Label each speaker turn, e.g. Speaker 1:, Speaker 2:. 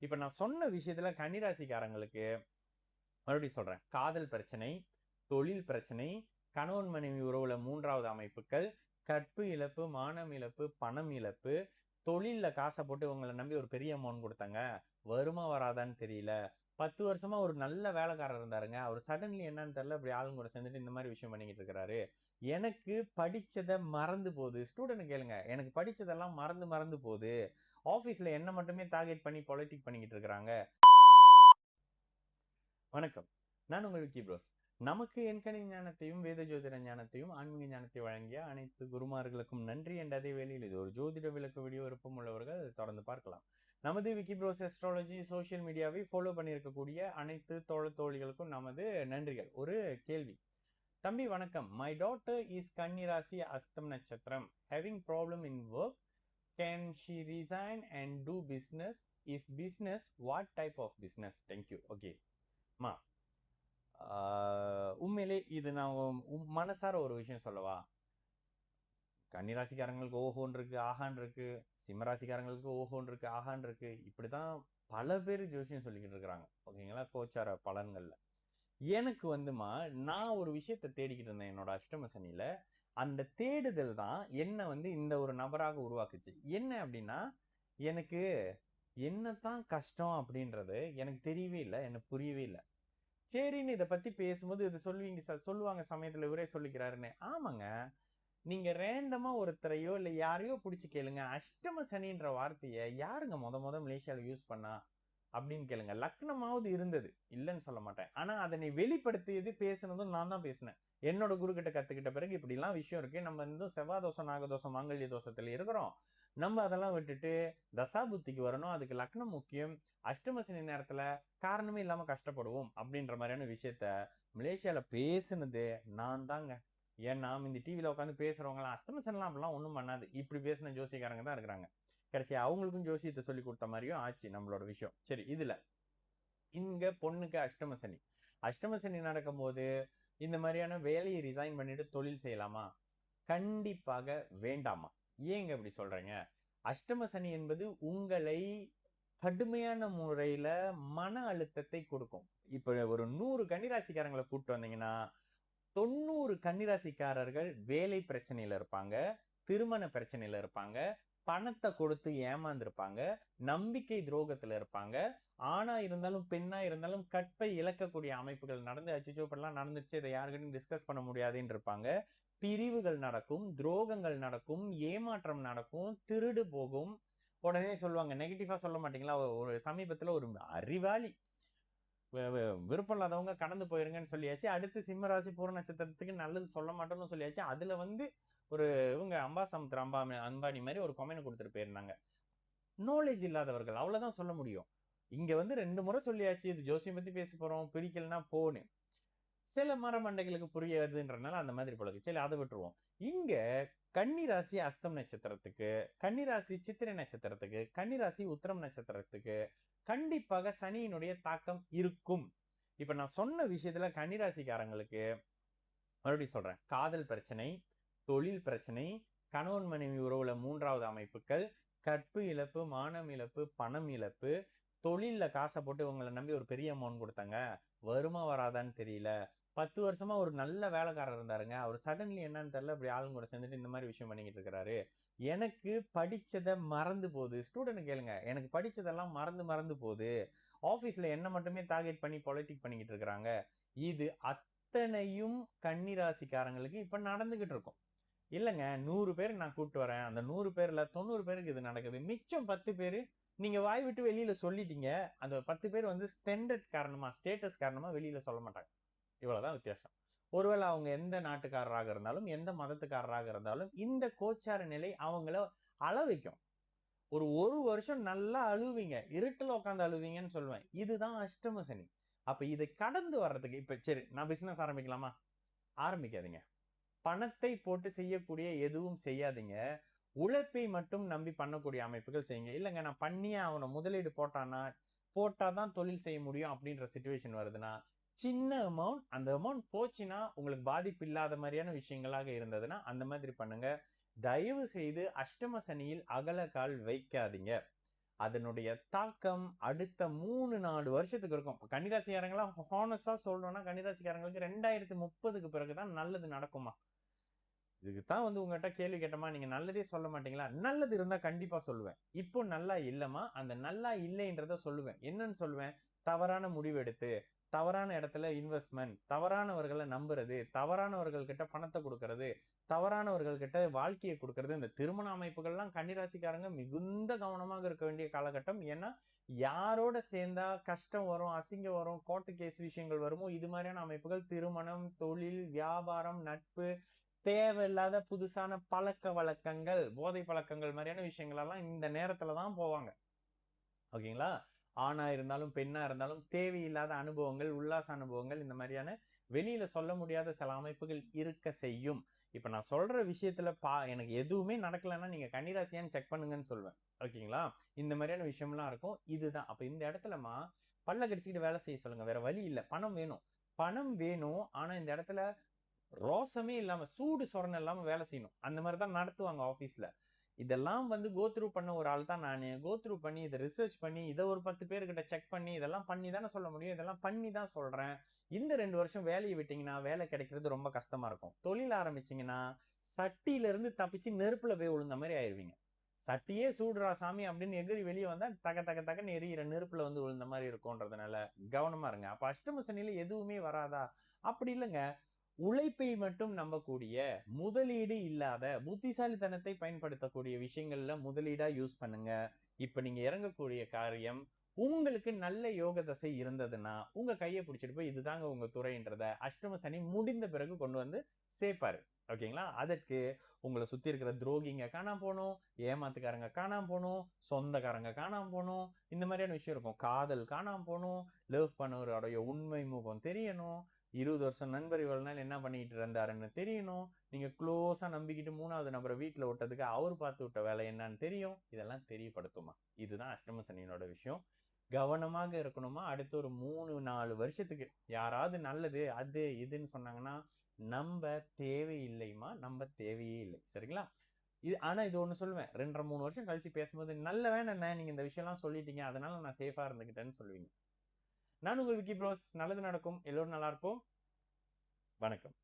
Speaker 1: இப்ப நான் சொன்ன விஷயத்துல கன்னிராசிக்காரங்களுக்கு மறுபடியும் சொல்றேன். காதல் பிரச்சனை, தொழில் பிரச்சனை, கணவன் மனைவி உறவுல 3வது அமைப்புகள், கற்பு இழப்பு, மானம் இழப்பு, பணம் இழப்பு, தொழில்ல காச போட்டு உங்கள நம்பி ஒரு பெரிய அமௌண்ட் குடுத்தாங்க. வருமா வராதான்னு தெரியல. 10 வருஷமா ஒரு நல்ல வேலைக்காரர் இருந்தாருங்க. அவரு சடன்லி என்னன்னு தெரியல, இப்படி ஆளுங்க கூட சேர்ந்துட்டு இந்த மாரி விஷயம் பண்ணிக்கிட்டு இருக்கிறாரு. எனக்கு படிச்சத மறந்து போகுது. ஸ்டூடண்ட்ட கேளுங்க. எனக்கு படிச்சதெல்லாம் மறந்து மறந்து போகுது. ஆபீஸ்ல என்ன மட்டுமே டார்கெட் பண்ணி பொலிட்டிக் பண்ணிக்கிட்டு இருக்கிறாங்க. வணக்கம். நான் உங்கள் விக்கி ப்ரோஸ். நமக்கு எண்கணித ஞானத்தையும், வேத ஜோதிட ஞானத்தையும், ஆன்மீக ஞானத்தை வழங்கிய அனைத்து குருமார்களுக்கும் நன்றி என்ற அதே வேளையில் இது ஒரு ஜோதிட விளக்க வீடியோ விருப்பம் உள்ளவர்கள் தொடர்ந்து பார்க்கலாம். நமது விக்கி ப்ரோஸ் அஸ்ட்ராலஜி சோசியல் மீடியாவை ஃபாலோ பண்ணியிருக்கக்கூடிய அனைத்து தோழிகளுக்கும் நமது நன்றிகள். ஒரு கேள்வி. தம்பி வணக்கம். மை டாட்டர் இஸ் கன்னி ராசி அஸ்தம் நட்சத்திரம். Having problem in work. Can she resign and do business? If business, what type of business? Thank you. Okay மா, உண்மையிலே இது நான் மனசார ஒரு விஷயம் சொல்லவா? கன்னிராசிக்காரங்களுக்கு ஓஹோன்னு இருக்கு, ஆஹான் இருக்கு. சிம்மராசிக்காரங்களுக்கு ஓஹோன்னு இருக்கு, ஆஹான் இருக்கு. இப்படிதான் பல பேர் ஜோசியம் சொல்லிக்கிட்டு இருக்கிறாங்க. ஓகேங்களா? கோச்சார பலன்கள்ல. எனக்கு வந்துமா, நான் ஒரு விஷயத்த தேடிக்கிட்டு இருந்தேன் என்னோட அஷ்டம சனியில. அந்த தேடுதல் தான் என்ன இந்த ஒரு நபராக உருவாக்குச்சு. என்ன அப்படின்னா, எனக்கு என்னதான் கஷ்டம் அப்படின்றது எனக்கு தெரியவே இல்லை, எனக்கு புரியவே இல்லை. சரின்னு இதை பத்தி பேசும்போது இது சொல்லுவாங்க சமயத்துல இவரே சொல்லிக்கிறாருன்னு. ஆமாங்க, நீங்க ரேண்டமா ஒருத்தரையோ இல்ல யாரையோ பிடிச்சி கேளுங்க, அஷ்டம சனின்ற வார்த்தையை யாருங்க முத மலேசியால யூஸ் பண்ணா அப்படின்னு கேளுங்க. லக்னமாவது இருந்தது, இல்லைன்னு சொல்ல மாட்டேன். ஆனா அதனை வெளிப்படுத்தியது பேசுனதும் நான் தான் பேசினேன். என்னோட குரு கிட்ட கத்துக்கிட்ட பிறகு இப்படி எல்லாம் விஷயம் இருக்கு. நம்ம செவ்வாய் தோஷம், நாகதோஷம், மாங்கல்ய தோஷத்துல இருக்கிறோம். நம்ம அதெல்லாம் விட்டுட்டு தசா புத்திக்கு வரணும். அதுக்கு லக்னம் முக்கியம். அஷ்டம சனி நேரத்துல காரணமே இல்லாம கஷ்டப்படுவோம் அப்படின்ற மாதிரியான விஷயத்த மலேசியால பேசுனது நான் தாங்க. ஏன்னா இந்த டிவியில உட்காந்து பேசுறவங்க எல்லாம் அஷ்டம சனிலாம் அப்படிலாம் ஒண்ணும் பண்ணாது, இப்படி பேசின ஜோசியக்காரங்க தான் இருக்கிறாங்க. கடைசி அவங்களுக்கும் ஜோசியத்தை சொல்லி கொடுத்த மாதிரியும் ஆச்சு நம்மளோட விஷயம். சரி, இதுல இங்க பொண்ணுக்கு அஷ்டம சனி. அஷ்டம சனி நடக்கும் போது இந்த மாதிரியான வேலையை ரிசைன் பண்ணிட்டு தொழில் செய்யலாமா? கண்டிப்பாக வேண்டாமா. ஏங்க இப்படி சொல்றீங்க? அஷ்டம சனி என்பது உங்களை கடுமையான முறையில மன அழுத்தத்தை கொடுக்கும். இப்ப ஒரு 100 கன்னிராசிக்காரங்களை கூப்பிட்டு வந்தீங்கன்னா 90 கன்னிராசிக்காரர்கள் வேலை பிரச்சனையில இருப்பாங்க, திருமண பிரச்சனையில இருப்பாங்க, பணத்தை கொடுத்து ஏமாந்திருப்பாங்க, நம்பிக்கை துரோகத்துல இருப்பாங்க. ஆணா இருந்தாலும் பெண்ணா இருந்தாலும் கற்பை இழக்கக்கூடிய அமைப்புகள் நடந்து, அச்சோ இப்படிலாம் நடந்துருச்சு, இதை யாருக்கிட்டையும் டிஸ்கஸ் பண்ண முடியாதுன்னு இருப்பாங்க. பிரிவுகள் நடக்கும், துரோகங்கள் நடக்கும், ஏமாற்றம் நடக்கும், திருடு போகும். உடனே சொல்லுவாங்க, நெகட்டிவா சொல்ல மாட்டீங்களா? ஒரு சமீபத்துல ஒரு அறிவாளி விருப்பம் இல்லாதவங்க கடந்து போயிருங்கன்னு சொல்லியாச்சு. அடுத்து சிம்ம ராசி பூர நட்சத்திரத்துக்கு நல்லது சொல்ல மாட்டோம்னு சொல்லியாச்சு. அதுல ஒரு இவங்க அம்பானி மாதிரி ஒரு கொமெண்ட் கொடுத்துட்டு போயிருந்தாங்க. நாலேஜ் இல்லாதவர்கள், அவ்வளவுதான் சொல்ல முடியும். இங்க 2 முறை சொல்லியாச்சு, இது ஜோசியம் பத்தி பேச போறோம், பிடிக்கலன்னா போன்னு. சில மரமண்டைகளுக்கு புரியாதுன்றனால அந்த மாதிரி போல. சரி, அதை விட்டுருவோம். இங்க கன்னிராசி அஸ்தம் நட்சத்திரத்துக்கு, கன்னிராசி சித்திரை நட்சத்திரத்துக்கு, கன்னிராசி உத்திரம் நட்சத்திரத்துக்கு கண்டிப்பாக சனியினுடைய தாக்கம் இருக்கும். இப்ப நான் சொன்ன விஷயத்துல கன்னிராசிக்காரங்களுக்கு மறுபடியும் சொல்றேன். காதல் பிரச்சனை, தொழில் பிரச்சனை, கணவன் மனைவி உறவுல 3வது அமைப்புகள், கற்பு இழப்பு, மானம் இழப்பு, பணம் இழப்பு, தொழில்ல காசை போட்டு உங்களை நம்பி ஒரு பெரிய அமௌண்ட் கொடுத்தாங்க. வருமா வராதான்னு தெரியல. 10 வருஷமா ஒரு நல்ல வேலைக்காரர் இருந்தாருங்க. அவர் சடன்லி என்னன்னு தெரியல, இப்படி ஆளுங்க கூட சேர்ந்துட்டு இந்த மாதிரி விஷயம் பண்ணிக்கிட்டு இருக்கிறாரு. எனக்கு படிச்சதை மறந்து போகுது. ஸ்டூடெண்ட் கேளுங்க. எனக்கு படிச்சதெல்லாம் மறந்து மறந்து போகுது. ஆபீஸ்ல என்ன மட்டுமே டார்கெட் பண்ணி பொலிட்டிக் பண்ணிக்கிட்டு இருக்கிறாங்க. இது அத்தனையும் கன்னிராசிக்காரங்களுக்கு இப்ப நடந்துகிட்டு இருக்கும். இல்லைங்க, 100 பேர் நான் கூப்பிட்டு வரேன். அந்த 100 பேர்ல 90 பேருக்கு இது நடக்குது. மிச்சம் 10 பேரு நீங்க வாய் விட்டு வெளியில சொல்லிட்டீங்க. அந்த 10 பேர் ஸ்டேட்டஸ் காரணமா வெளியில சொல்ல மாட்டாங்க. இவ்வளவுதான் வித்தியாசம். ஒருவேளை அவங்க எந்த நாட்டுக்காரராக இருந்தாலும், எந்த மதத்துக்காரராக இருந்தாலும், இந்த கோச்சார நிலை அவங்கள அழ வைக்கும். ஒரு வருஷம் நல்லா அழுவீங்க, இருட்டுல உட்காந்து அழுவீங்கன்னு சொல்லுவேன். இதுதான் அஷ்டம சனி. அப்ப இதை கடந்து வர்றதுக்கு இப்ப சரி, நான் பிசினஸ் ஆரம்பிக்கலாமா? ஆரம்பிக்காதீங்க. பணத்தை போட்டு செய்யக்கூடிய எதுவும் செய்யாதீங்க. உழைப்பை மட்டும் நம்பி பண்ணக்கூடிய அமைப்புகள் செய்யுங்க. இல்லைங்க, நான் பண்ணியே ஆகணும், முதலீடு போட்டாதான் தொழில் செய்ய முடியும் அப்படின்ற சிச்சுவேஷன் வருதுன்னா, சின்ன அமௌண்ட், அந்த அமௌண்ட் போச்சுன்னா உங்களுக்கு பாதிப்பு இல்லாத மாதிரியான விஷயங்களாக இருந்ததுன்னா அந்த மாதிரி பண்ணுங்க. தயவு செய்து அஷ்டம சனியில் அகல கால் வைக்காதீங்க. அதனுடைய தாக்கம் அடுத்த 3-4 வருஷத்துக்கு இருக்கும். கன்னிராசிக்காரங்களாம் ஹானஸ்டா சொல்லணும்னா கன்னிராசிக்காரங்களுக்கு 2030க்கு பிறகுதான் நல்லது நடக்குமா. இதுக்கு தான் வந்து உங்ககிட்ட கேள்வி கேட்டமா, நீங்க நல்லதே சொல்ல மாட்டீங்களா? நல்லது இருந்தா கண்டிப்பா சொல்லுவேன். இப்போ நல்லா இல்லம்மா, அந்த நல்லா இல்லைன்றத சொல்லுவேன். என்னன்னு சொல்லுவேன்? தவறான முடிவு எடுத்து, தவறான இடத்துல இன்வெஸ்ட்மென்ட், தவறானவர்கள நம்புறது, தவறானவர்கள் கிட்ட பணத்த குடுக்கறது, தவறானவர்கள் கிட்ட வாழ்க்கைய குடுக்கறது. இந்த திருமண அமைப்புகள்லாம் கன்னிராசிக்காரங்க மிகுந்த கவனமாக இருக்க வேண்டிய காலகட்டம். ஏன்னா, யாரோட சேர்ந்தா கஷ்டம் வரும், அசிங்கம் வரும், கோர்ட் கேஸ் விஷயங்கள் வருமோ, இது மாரியான அமைப்புகள் திருமணம், தொழில், வியாபாரம், நட்பு, தேவையில்லாத புதுசான பழக்கவழக்கங்கள், போதை பழக்கங்கள் மாரியான விஷயங்கள் எல்லாம் இந்த நேரத்துல தான் போவாங்க. ஓகேங்களா? ஆணா இருந்தாலும், பெண்ணா இருந்தாலும் தேவையில்லாத அனுபவங்கள், உல்லாச அனுபவங்கள் இந்த மாரியான வெளியில சொல்ல முடியாத சில அமைப்புகள் இருக்க செய்யும். இப்ப நான் சொல்ற விஷயத்துல எனக்கு எதுவுமே நடக்கலன்னா, நீங்க கன்னிராசியான்னு செக் பண்ணுங்கன்னு சொல்வேன். ஓகேங்களா? இந்த மாரியான விஷயம்லாம் இருக்கும். இதுதான். அப்ப இந்த இடத்துலமா பல்ல கடிச்சுக்கிட்டு வேலை செய்ய சொல்லுங்க. வேற வழி இல்ல. பணம் வேணும். பணம் வேணும். ஆனா இந்த இடத்துல ரோசமே இல்லாம, சூடு சொரணை இல்லாம வேலை செய்யணும். அந்த மாரி தான் நடத்துவாங்க ஆபீஸ்ல. இதெல்லாம் வந்து கோ த்ரூ பண்ண ஒரு ஆள் தான் நானு. கோ த்ரூ பண்ணி, இத ரிசர்ச் பண்ணி, இத ஒரு 10 பேர்கிட்ட செக் பண்ணி, இதெல்லாம் பண்ணி தானே சொல்ல முடியும். இதெல்லாம் பண்ணி தான் சொல்றேன். இந்த 2 வருஷம் வேலைய விட்டீங்கன்னா, வேலை கிடைக்கிறது ரொம்ப கஷ்டமா இருக்கும். தொழில் ஆரம்பிச்சீங்கன்னா, சட்டியிலிருந்து தப்பிச்சு நெருப்புல போய் விழுந்த மாரி ஆயிருவீங்க. "சட்டியே சூடுறா சாமி" அப்படின்னு எகிறி வெளிய வந்தா, தக தக தகன்னு எரியிற நெருப்புல வந்து விழுந்த மாரி இருக்கும்ன்றதுனால, கவனமா இருங்க. அப்ப அஷ்டம சனியில எதுவுமே வராதா? அப்படி இல்லங்க. உழைப்பை மட்டும் நம்பக்கூடிய, முதலீடு இல்லாத, புத்திசாலித்தனத்தை பயன்படுத்தக்கூடிய விஷயங்கள்ல முதலீடா யூஸ் பண்ணுங்க. இப்ப நீங்க இறங்கக்கூடிய காரியம், உங்களுக்கு நல்ல யோக தசை இருந்ததுன்னா, உங்க கைய புடிச்சிட்டு போய் இதுதாங்க உங்க துறைன்றத அஷ்டம சனி முடிந்த பிறகு கொண்டு வந்து சேர்ப்பாரு. ஓகேங்களா? அதற்கு உங்கள சுத்தி இருக்கிற துரோகிங்க காணாம போணும், ஏமாத்துக்காரங்க காணாம போணும், சொந்தக்காரங்க காணாம போணும். இந்த மாரியான விஷயம் இருக்கும். காதல் காணாம போணும், லவ் பண்ணவருடைய உண்மை முகம் தெரியணும். 20 வருஷம் நண்பர் இவ்வளவு நாள் என்ன பண்ணிட்டு இருந்தாருன்னு தெரியணும். நீங்க குளோஸா நம்பிக்கிட்டு 3வது நபர வீட்ல விட்டதுக்கு அவரு பார்த்து விட்ட வேலை என்னன்னு தெரியும். இதெல்லாம் தெரியப்படுத்துமா. இதுதான் அஷ்டம சனியனோட விஷயம். கவனமாக இருக்கணுமா. அடுத்து ஒரு 3, 4 வருஷத்துக்கு யாராவது நல்லது, அது இதுன்னு சொன்னாங்கன்னா, நம்ப தேவையில்லைம்மா. நம்ப தேவையே இல்லை. சரிங்களா? ஆனா இது ஒண்ணு சொல்லுவேன். 2 1/2, 3 வருஷம் கழிச்சு பேசும்போது, "நல்ல வேளைண்ணே நீங்க இந்த விஷயம்லாம் சொல்லிட்டீங்க. அதனால நான் சேஃபா இருந்துக்கிட்டேன்னு" சொல்லுவீங்க. நான் உங்கள் விக்கி ப்ரோஸ். நல்லது நடக்கும். எல்லோரும் நல்லா இருப்போம். வணக்கம்.